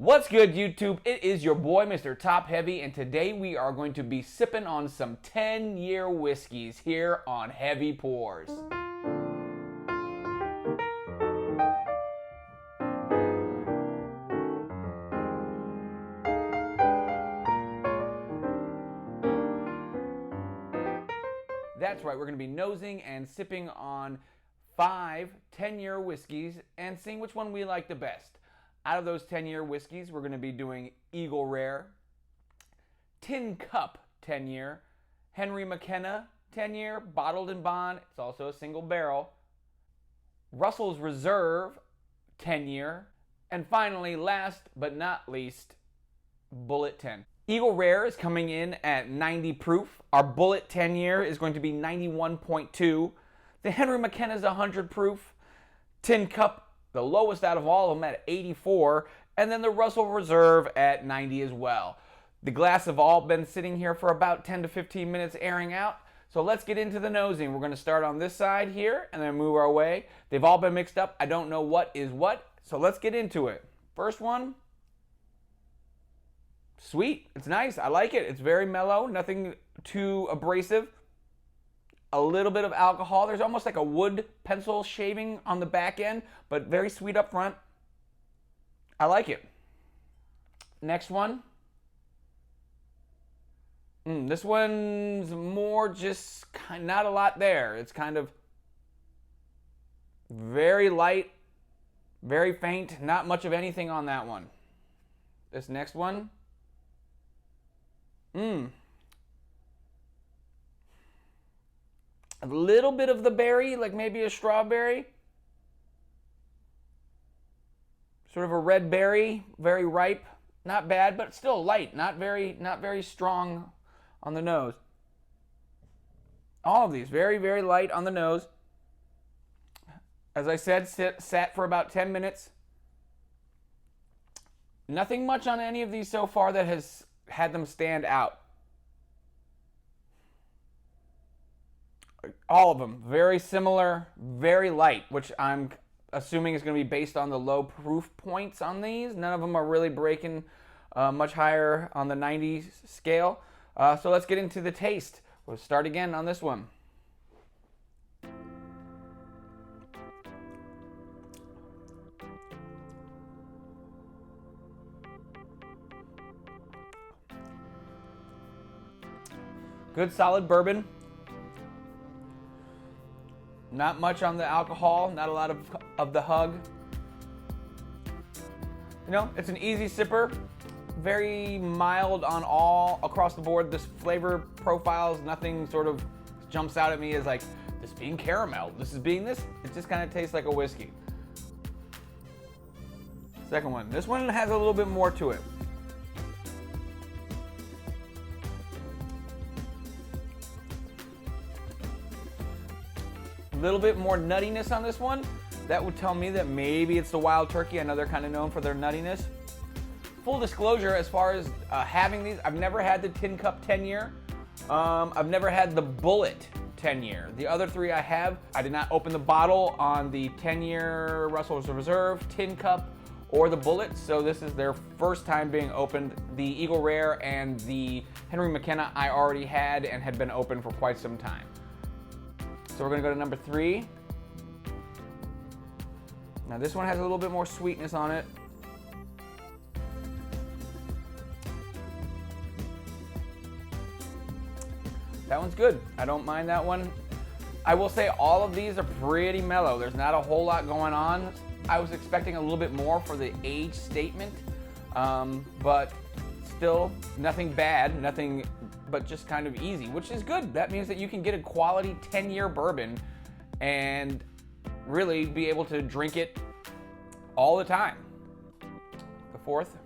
What's good, YouTube? It is your boy, Mr. Top Heavy, and today we are going to be sipping on some 10-year whiskeys here on Heavy Pours. That's right, we're going to be nosing and sipping on 5 10-year whiskeys and seeing which one we like the best. Out of those 10-year whiskeys, we're going to be doing Eagle Rare, Tin Cup 10-year, Henry McKenna 10-year, bottled in bond. It's also a single barrel. Russell's Reserve 10-year, and finally, last but not least, Bulleit 10. Eagle Rare is coming in at 90 proof. Our Bulleit 10-year is going to be 91.2. The Henry McKenna is 100 proof. Tin Cup, the lowest out of all of them, at 84, and then the Russell Reserve at 90 as well. The glass have all been sitting here for about 10 to 15 minutes airing out, so let's get into the nosing. We're going to start on this side here and then move our way. They've all been mixed up. I don't know what is what, so let's get into it. First one, sweet. It's nice. I like it. It's very mellow, nothing too abrasive. A little bit of alcohol. There's almost like a wood pencil shaving on the back end, but very sweet up front. I like it. Next one. This one's more just not a lot there. It's kind of very light, very faint, not much of anything on that one. This next one. A little bit of the berry, like maybe a strawberry. Sort of a red berry, very ripe. Not bad, but still light, not very strong on the nose. All of these, very, very light on the nose. As I said, sat for about 10 minutes. Nothing much on any of these so far that has had them stand out. All of them, very similar, very light, which I'm assuming is going to be based on the low proof points on these. None of them are really breaking much higher on the 90 scale. So let's get into the taste. We'll start again on this one. Good solid bourbon. Not much on the alcohol, not a lot of the hug. You know, it's an easy sipper, very mild on all across the board. This flavor profiles, nothing sort of jumps out at me as like, this being caramel, this is being this. It just kind of tastes like a whiskey. Second one, this one has a little bit more to it. Little bit more nuttiness on this one. That would tell me that maybe it's the wild turkey. I know they're kind of known for their nuttiness. Full disclosure, as far as having these, I've never had the Tin Cup 10-year. I've never had the Bulleit 10-year. The other three I have. I did not open the bottle on the 10-year Russell's Reserve, Tin Cup, or the Bulleit, so this is their first time being opened. The Eagle Rare and the Henry McKenna I already had and had been open for quite some time. So we're gonna go to number 3. Now this one has a little bit more sweetness on it. That one's good. I don't mind that one. I will say all of these are pretty mellow. There's not a whole lot going on. I was expecting a little bit more for the age statement, but still nothing bad, nothing but just kind of easy, which is good. That means that you can get a quality 10-year bourbon and really be able to drink it all the time. The fourth.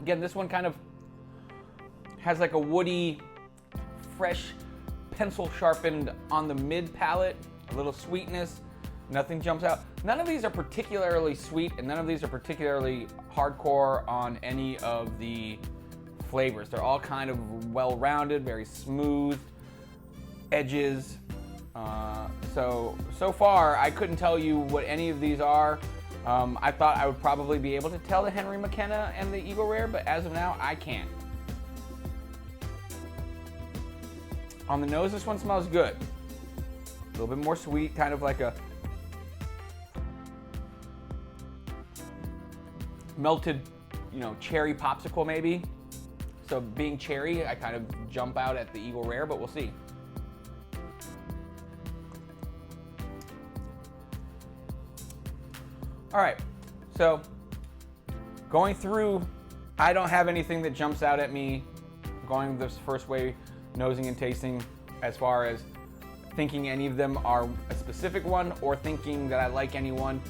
Again, this one kind of has like a woody, fresh, pencil sharpened on the mid palate, a little sweetness. Nothing jumps out. None of these are particularly sweet, and none of these are particularly hardcore on any of the flavors. They're all kind of well-rounded, very smooth. edges. So far, I couldn't tell you what any of these are. I thought I would probably be able to tell the Henry McKenna and the Eagle Rare, but as of now, I can't. On the nose, this one smells good. A little bit more sweet, kind of like a melted, cherry popsicle maybe. So being cherry, I kind of jump out at the Eagle Rare, but we'll see. All right, so going through, I don't have anything that jumps out at me going this first way, nosing and tasting, as far as thinking any of them are a specific one or thinking that I like any one.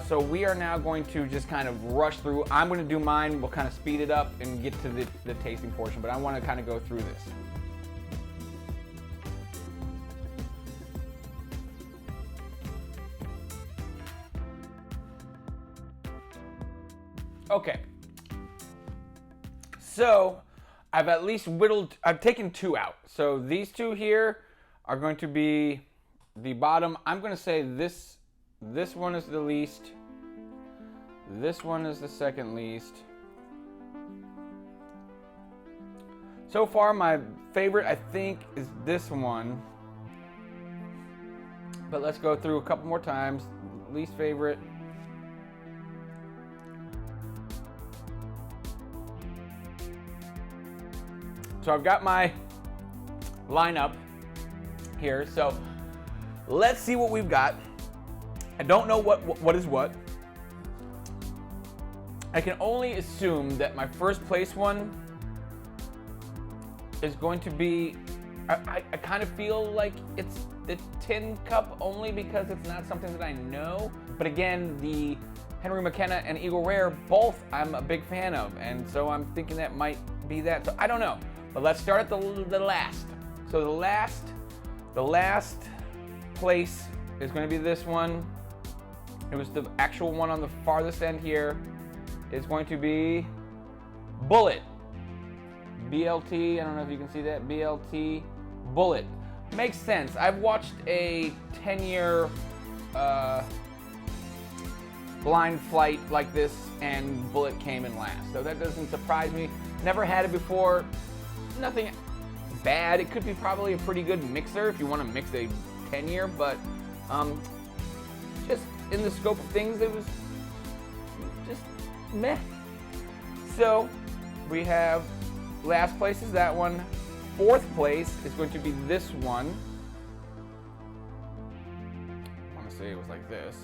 So we are now going to just kind of rush through. I'm going to do mine. We'll kind of speed it up and get to the tasting portion, but I want to kind of go through this. Okay, so I've at least I've taken two out. So these two here are going to be the bottom. I'm going to say this one is the least. This one is the second least. So far, my favorite, I think, is this one. But let's go through a couple more times. Least favorite. So I've got my lineup here. So let's see what we've got. I don't know what is what. I can only assume that my first place one is going to be, I kind of feel like it's the tin cup only because it's not something that I know. But again, the Henry McKenna and Eagle Rare, both I'm a big fan of. And so I'm thinking that might be that. So I don't know. But let's start at the last. So the last place is going to be this one. It was the actual one on the farthest end here. It's going to be Bulleit. BLT, I don't know if you can see that. BLT, Bulleit. Makes sense. I've watched a 10-year blind flight like this, and Bulleit came in last. So that doesn't surprise me. Never had it before. Nothing bad. It could be probably a pretty good mixer if you want to mix a 10-year, but just in the scope of things, it was just meh. So we have last place is that one. Fourth place is going to be this one. I want to say it was like this.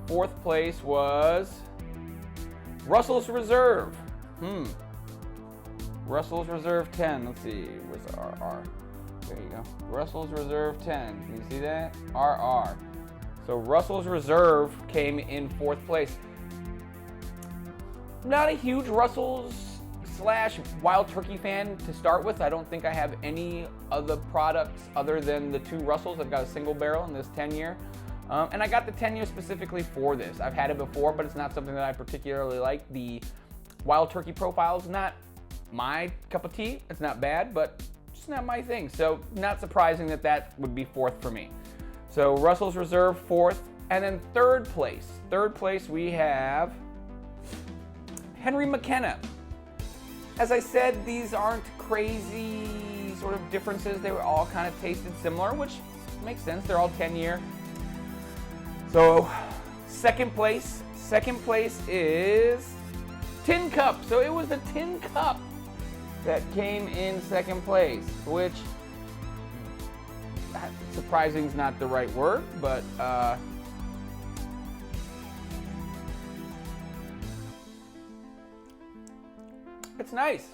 Fourth place was Russell's Reserve. Russell's Reserve 10. Let's see. Where's the RR? There you go. Russell's Reserve 10. Can you see that? RR. So Russell's Reserve came in fourth place. Not a huge Russell's / Wild Turkey fan to start with. I don't think I have any other products other than the two Russells. I've got a single barrel in this 10-year. And I got the 10-year specifically for this. I've had it before, but it's not something that I particularly like. The Wild Turkey profile is not my cup of tea. It's not bad, but it's not my thing. So not surprising that that would be fourth for me. So Russell's Reserve fourth, and then third place. Third place we have Henry McKenna. As I said, these aren't crazy sort of differences. They were all kind of tasted similar, which makes sense. They're all 10-year. So second place is Tin Cup. So it was the Tin Cup that came in second place, which surprising is not the right word, but it's nice.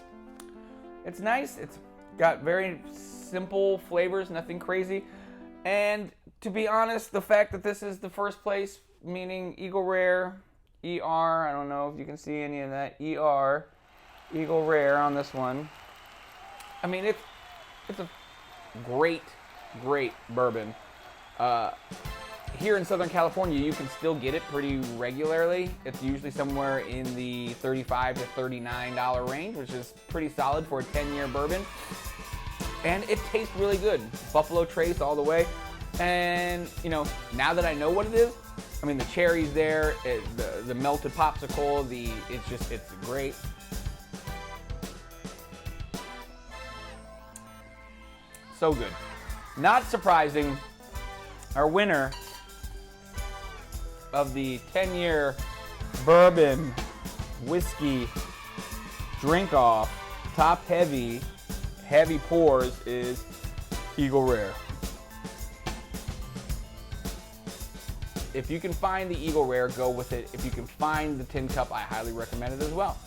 It's nice. It's got very simple flavors, nothing crazy. And to be honest, the fact that this is the first place, meaning Eagle Rare, ER, I don't know if you can see any of that, ER, Eagle Rare on this one. I mean, it's a great bourbon. Here in Southern California, you can still get it pretty regularly. It's usually somewhere in the $35 to $39 range, which is pretty solid for a 10-year bourbon. and it tastes really good. Buffalo Trace all the way. And you know, now that I know what it is, I mean, the cherry's there, the melted popsicle, it's great. So good. Not surprising, our winner of the 10-year bourbon whiskey drink off top heavy pours is Eagle Rare. If you can find the Eagle Rare, go with it. If you can find the tin cup, I highly recommend it as well.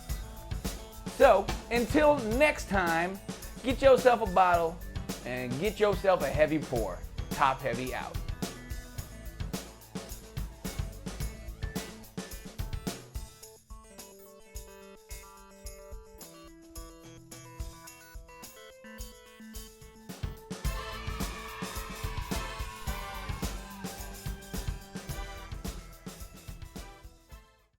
So until next time, get yourself a bottle and get yourself a heavy pour. Top Heavy out.